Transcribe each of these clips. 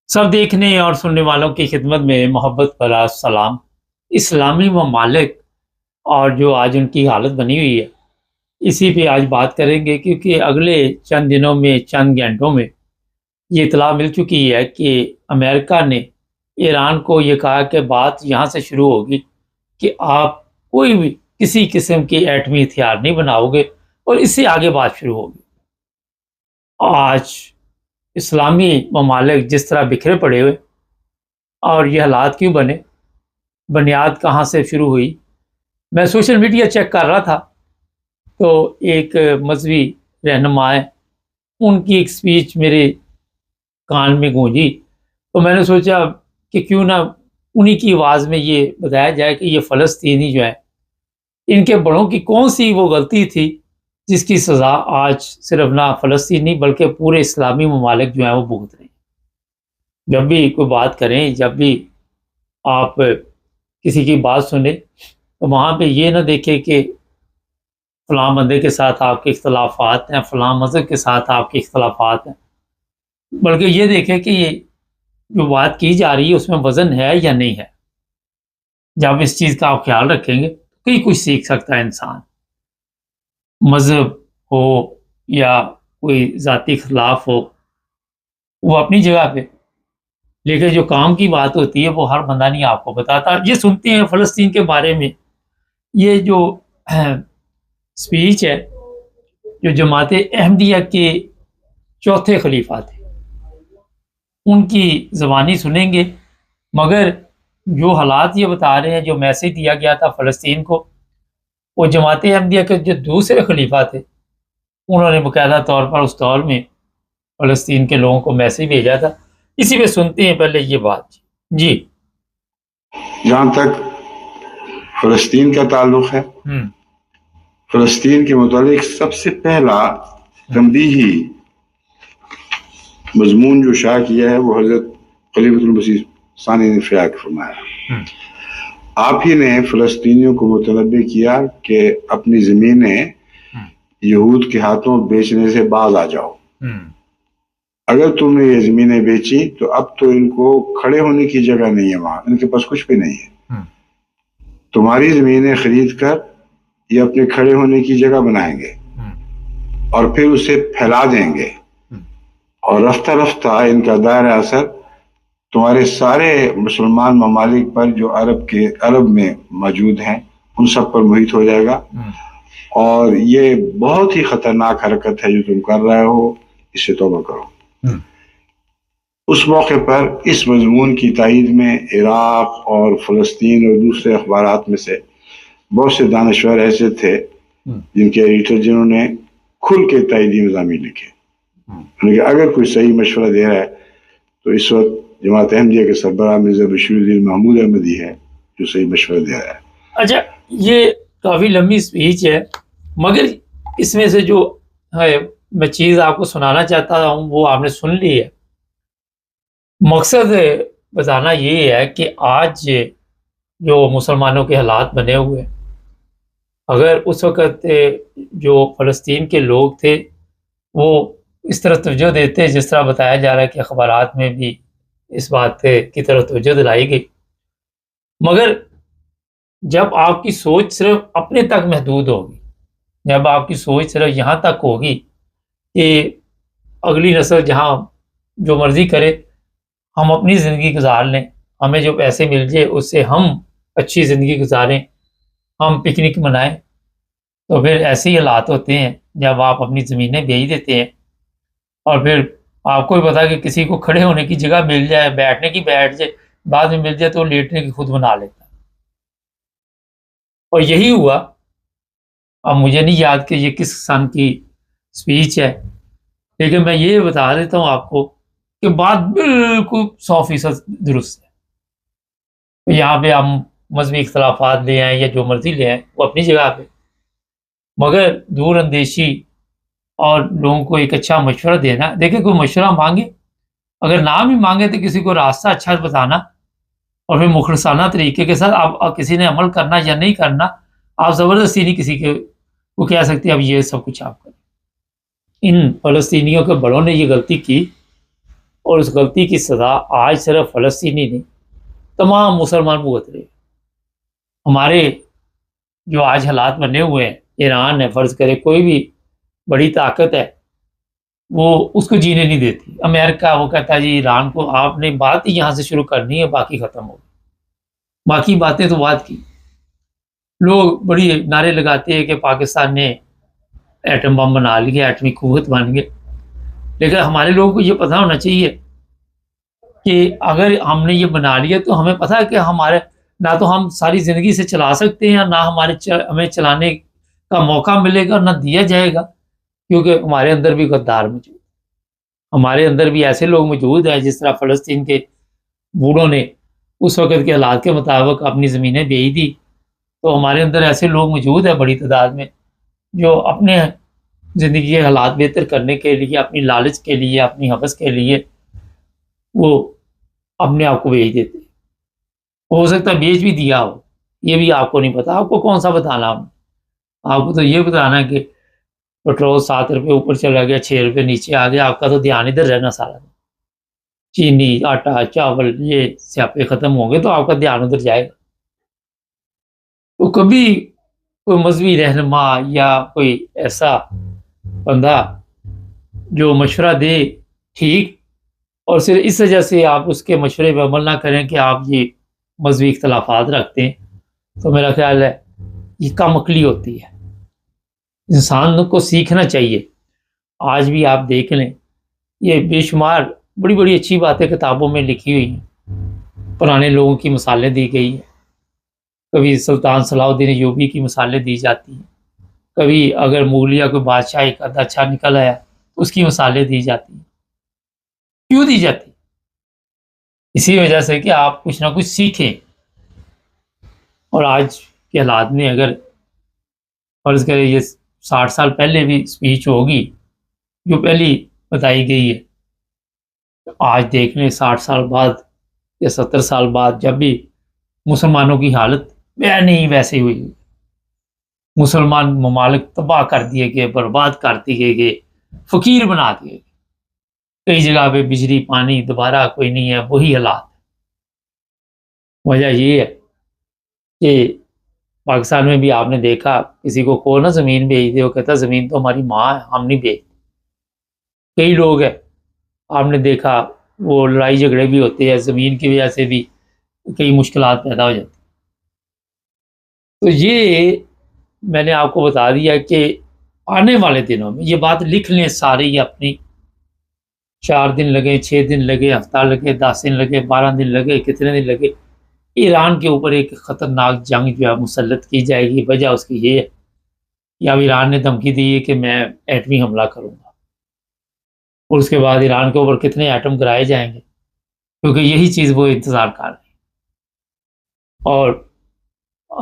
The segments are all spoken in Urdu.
سب دیکھنے اور سننے والوں کی خدمت میں محبت بھرا سلام۔ اسلامی ممالک اور جو آج ان کی حالت بنی ہوئی ہے، اسی پہ آج بات کریں گے، کیونکہ اگلے چند دنوں میں، چند گھنٹوں میں یہ اطلاع مل چکی ہے کہ امریکہ نے ایران کو یہ کہا کہ بات یہاں سے شروع ہوگی کہ آپ کوئی بھی کسی قسم کی ایٹمی ہتھیار نہیں بناؤ گے، اور اس سے آگے بات شروع ہوگی۔ آج اسلامی ممالک جس طرح بکھرے پڑے ہوئے، اور یہ حالات کیوں بنے، بنیاد کہاں سے شروع ہوئی۔ میں سوشل میڈیا چیک کر رہا تھا تو ایک مذہبی رہنما ہے، ان کی ایک سپیچ میرے کان میں گونجی، تو میں نے سوچا کہ کیوں نہ انہی کی آواز میں یہ بتایا جائے کہ یہ فلسطینی جو ہے، ان کے بڑوں کی کون سی وہ غلطی تھی جس کی سزا آج صرف نہ فلسطینی بلکہ پورے اسلامی ممالک جو ہیں وہ بھگت رہے ہیں۔ جب بھی کوئی بات کریں، جب بھی آپ کسی کی بات سنیں، تو وہاں پہ یہ نہ دیکھیں کہ فلاں بندے کے ساتھ آپ کے اختلافات ہیں، فلاں مذہب کے ساتھ آپ کے اختلافات ہیں، بلکہ یہ دیکھیں کہ یہ جو بات کی جا رہی ہے اس میں وزن ہے یا نہیں ہے۔ جب اس چیز کا آپ خیال رکھیں گے تو کئی کچھ سیکھ سکتا ہے انسان، مذہب ہو یا کوئی ذاتی اختلاف ہو، وہ اپنی جگہ پہ، لیکن جو کام کی بات ہوتی ہے وہ ہر بندہ نہیں آپ کو بتاتا۔ یہ سنتے ہیں فلسطین کے بارے میں، یہ جو سپیچ ہے جو جماعت احمدیہ کے چوتھے خلیفہ تھے ان کی زبانی سنیں گے، مگر جو حالات یہ بتا رہے ہیں، جو میسج دیا گیا تھا فلسطین کو، وہ جماعت احمدیہ کے جو دوسرے خلیفہ تھے انہوں نے باقاعدہ طور پر اس دور میں فلسطین کے لوگوں کو میسج بھیجا تھا۔ اسی پہ سنتے ہیں پہلے یہ بات۔ جی، جہاں تک فلسطین کا تعلق ہے، فلسطین کے متعلق سب سے پہلا تنبیہی مضمون جو شائع کیا ہے وہ حضرت خلیفۃ المسیح ثانی نے فیاض فرمایا۔ آپ ہی نے فلسطینیوں کو متنبہ کیا کہ اپنی زمینیں یہود کے ہاتھوں بیچنے سے باز آ جاؤ۔ اگر تم نے یہ زمینیں بیچی تو اب تو ان کو کھڑے ہونے کی جگہ نہیں ہے، وہاں ان کے پاس کچھ بھی نہیں ہے۔ تمہاری زمینیں خرید کر یہ اپنے کھڑے ہونے کی جگہ بنائیں گے اور پھر اسے پھیلا دیں گے، اور رفتہ رفتہ ان کا دائرہ اثر تمہارے سارے مسلمان ممالک پر جو عرب میں موجود ہیں ان سب پر محیط ہو جائے گا، اور یہ بہت ہی خطرناک حرکت ہے جو تم کر رہے ہو، اس سے توبہ کرو۔ اس موقع پر اس مضمون کی تائید میں عراق اور فلسطین اور دوسرے اخبارات میں سے بہت سے دانشور ایسے تھے جن کے ایڈیٹر جنہوں نے کھل کے تائیدی مضامین لکھے، کہ اگر کوئی صحیح مشورہ دے رہا ہے تو اس وقت جماعت احمدیہ کے سربراہ مرزا بشیر الدین محمود احمدی ہے جو صحیح مشورہ دے رہا ہے۔ اچھا، یہ کافی لمبی سپیچ ہے، مگر اس میں سے جو ہے میں چیز آپ کو سنانا چاہتا ہوں وہ آپ نے سن لی ہے۔ مقصد بتانا یہ ہے کہ آج جو مسلمانوں کے حالات بنے ہوئے، اگر اس وقت جو فلسطین کے لوگ تھے وہ اس طرح توجہ دیتے جس طرح بتایا جا رہا ہے کہ اخبارات میں بھی اس بات کی طرف توجہ دلائی گئی، مگر جب آپ کی سوچ صرف اپنے تک محدود ہوگی، جب آپ کی سوچ صرف یہاں تک ہوگی کہ اگلی نسل جہاں جو مرضی کرے، ہم اپنی زندگی گزار لیں، ہمیں جو پیسے مل جائے اس سے ہم اچھی زندگی گزاریں، ہم پکنک منائیں، تو پھر ایسے ہی حالات ہوتے ہیں جب آپ اپنی زمینیں بیچ دیتے ہیں، اور پھر آپ کو بھی پتا کہ کسی کو کھڑے ہونے کی جگہ مل جائے، بیٹھنے کی بیٹھ جائے، بعد میں مل جائے تو لیٹنے کی خود بنا لیتا ہے۔ اور یہی ہوا۔ اب مجھے نہیں یاد کہ یہ کس سن کی سپیچ ہے، لیکن میں یہ بتا دیتا ہوں آپ کو کہ بات بالکل 100% درست ہے۔ یہاں پہ ہم مذہبی اختلافات لے آئیں یا جو مرضی لے آئیں، وہ اپنی جگہ پہ، مگر دور اندیشی اور لوگوں کو ایک اچھا مشورہ دینا۔ دیکھیں، کوئی مشورہ مانگے، اگر نہ بھی مانگے تو کسی کو راستہ اچھا بتانا، اور پھر مخلصانہ طریقے کے ساتھ آپ کسی نے عمل کرنا یا نہیں کرنا، آپ زبردستی نہیں کسی کو کہہ سکتے اب یہ سب کچھ آپ کریں۔ ان فلسطینیوں کے بڑوں نے یہ غلطی کی، اور اس غلطی کی سزا آج صرف فلسطینی نہیں، تمام مسلمان بھگت رہے ہیں۔ ہمارے جو آج حالات بنے ہوئے ہیں، ایران ہے، فرض کرے کوئی بھی بڑی طاقت ہے، وہ اس کو جینے نہیں دیتی۔ امریکہ وہ کہتا ہے جی ایران کو آپ نے بات ہی یہاں سے شروع کرنی ہے، باقی ختم ہوگی، باقی باتیں تو بات کی۔ لوگ بڑی نعرے لگاتے ہیں کہ پاکستان نے ایٹم بم بنا لیا، ایٹمی قوت بن گئے، لیکن ہمارے لوگوں کو یہ پتہ ہونا چاہیے کہ اگر ہم نے یہ بنا لیا تو ہمیں پتہ ہے کہ ہمارے نہ تو ہم ساری زندگی سے چلا سکتے ہیں، نہ ہمیں چلانے کا موقع ملے گا، نہ دیا جائے گا، کیونکہ ہمارے اندر بھی غدار موجود ہے، ہمارے اندر بھی ایسے لوگ موجود ہیں، جس طرح فلسطین کے بوڑھوں نے اس وقت کے حالات کے مطابق اپنی زمینیں بیچ دی، تو ہمارے اندر ایسے لوگ موجود ہیں بڑی تعداد میں جو اپنے زندگی کے حالات بہتر کرنے کے لیے، اپنی لالچ کے لیے، اپنی حوث کے لیے وہ اپنے آپ کو بیچ دیتے۔ ہو سکتا ہے بیچ بھی دیا ہو، یہ بھی آپ کو نہیں پتا، آپ کو کون سا بتانا، آپ کو تو یہ بتانا کہ پیٹرول 7 روپے اوپر چلا گیا، 6 روپے نیچے آ گیا، آپ کا تو دھیان ادھر رہنا سارا دن۔ چینی، آٹا، چاول، یہ سیاپے ختم ہوں گے تو آپ کا دھیان ادھر جائے گا۔ تو کبھی کوئی مذہبی رہنما یا کوئی ایسا بندہ جو مشورہ دے ٹھیک، اور صرف اس وجہ سے آپ اس کے مشورے پہ عمل نہ کریں کہ آپ یہ مذہبی اختلافات رکھتے ہیں، تو میرا خیال ہے یہ کم عقلی ہوتی ہے۔ انسان کو سیکھنا چاہیے۔ آج بھی آپ دیکھ لیں، یہ بے شمار بڑی بڑی اچھی باتیں کتابوں میں لکھی ہوئی ہیں، پرانے لوگوں کی مثالیں دی گئی ہیں، کبھی سلطان صلاح الدین ایوبی کی مثالیں دی جاتی ہیں، کبھی اگر مغلیہ کوئی بادشاہ ایک آدھا اچھا نکل آیا تو اس کی مثالیں دی جاتی ہیں۔ کیوں دی جاتی؟ اسی وجہ سے کہ آپ کچھ نہ کچھ سیکھیں۔ اور آج کے حالات میں اگر فرض کریں یہ 60 سال پہلے بھی اسپیچ ہوگی جو پہلی بتائی گئی ہے، آج دیکھ لیں 60 سال بعد یا 70 سال بعد جب بھی مسلمانوں کی حالت نہیں ویسے ہوئی، مسلمان ممالک تباہ کر دیے گئے، برباد کر دیے گئے، فقیر بنا دیے گئے، کئی جگہ پہ بجلی پانی دوبارہ کوئی نہیں ہے، وہی حالات۔ وجہ یہ ہے کہ پاکستان میں بھی آپ نے دیکھا کسی کو کہو نا زمین بیچ دے، وہ کہتا زمین تو ہماری ماں ہے، ہم نہیں بیچ۔ کئی لوگ ہیں آپ نے دیکھا وہ لڑائی جھگڑے بھی ہوتے ہیں، زمین کی وجہ سے بھی کئی مشکلات پیدا ہو جاتی۔ تو یہ میں نے آپ کو بتا دیا کہ آنے والے دنوں میں یہ بات لکھ لیں سارے ہی اپنی، 4 دن لگے، 6 دن لگے، ہفتہ لگے، 10 دن لگے، 12 دن لگے، کتنے دن لگے، ایران کے اوپر ایک خطرناک جنگ جو ہے مسلط کی جائے گی۔ وجہ اس کی یہ ہے کہ اب ایران نے دھمکی دی ہے کہ میں ایٹمی حملہ کروں گا، اور اس کے بعد ایران کے اوپر کتنے ایٹم گرائے جائیں گے، کیونکہ یہی چیز وہ انتظار کر رہے ہیں۔ اور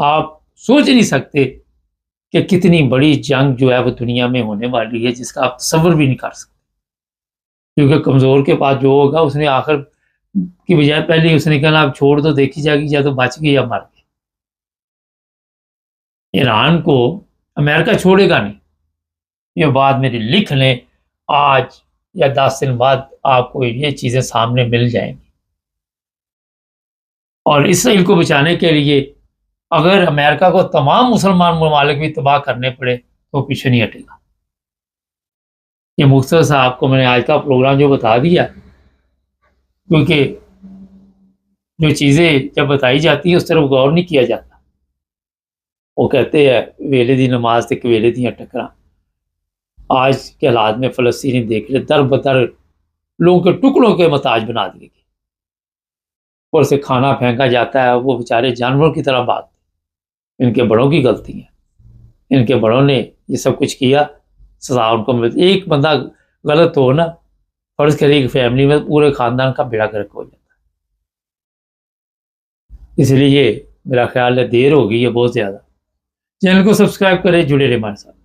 آپ سوچ نہیں سکتے کہ کتنی بڑی جنگ جو ہے وہ دنیا میں ہونے والی ہے، جس کا آپ تصور بھی نہیں کر سکتے، کیونکہ کمزور کے پاس جو ہوگا اس نے آخر کی بجائے پہلے اس نے کہا آپ چھوڑ دو، دیکھی جائے گی یا تو بچ گئی یا مر گئی۔ ایران کو امریکہ چھوڑے گا نہیں، یہ بات میری لکھ لیں، آج یا 10 دن بعد آپ کو یہ چیزیں سامنے مل جائیں گی۔ اور اسرائیل کو بچانے کے لیے اگر امریکہ کو تمام مسلمان ممالک بھی تباہ کرنے پڑے تو پیچھے نہیں ہٹے گا۔ یہ مختصر سا آپ کو میں نے آج کا پروگرام جو بتا دیا، کیونکہ جو چیزیں جب بتائی جاتی ہیں اس طرف غور نہیں کیا جاتا۔ وہ کہتے ہیں ویلے دی نماز تے ویلے دیاں ٹکراں۔ آج کے حالات میں فلسطینی دیکھ لے در بدر لوگوں کے ٹکڑوں کے محتاج بنا دیے گئے، اور سے کھانا پھینکا جاتا ہے، وہ بیچارے جانوروں کی طرح بھاگتے۔ ان کے بڑوں کی غلطی ہے، ان کے بڑوں نے یہ سب کچھ کیا، سزا ان کو ملتی۔ ایک بندہ غلط ہو نا، فرض کرے ایک فیملی میں پورے خاندان کا بیڑا گرک ہو جاتا ہے۔ اس لیے میرا خیال ہے دیر ہو گئی ہے بہت زیادہ۔ چینل کو سبسکرائب کریں، جڑے رہیں ہمارے ساتھ۔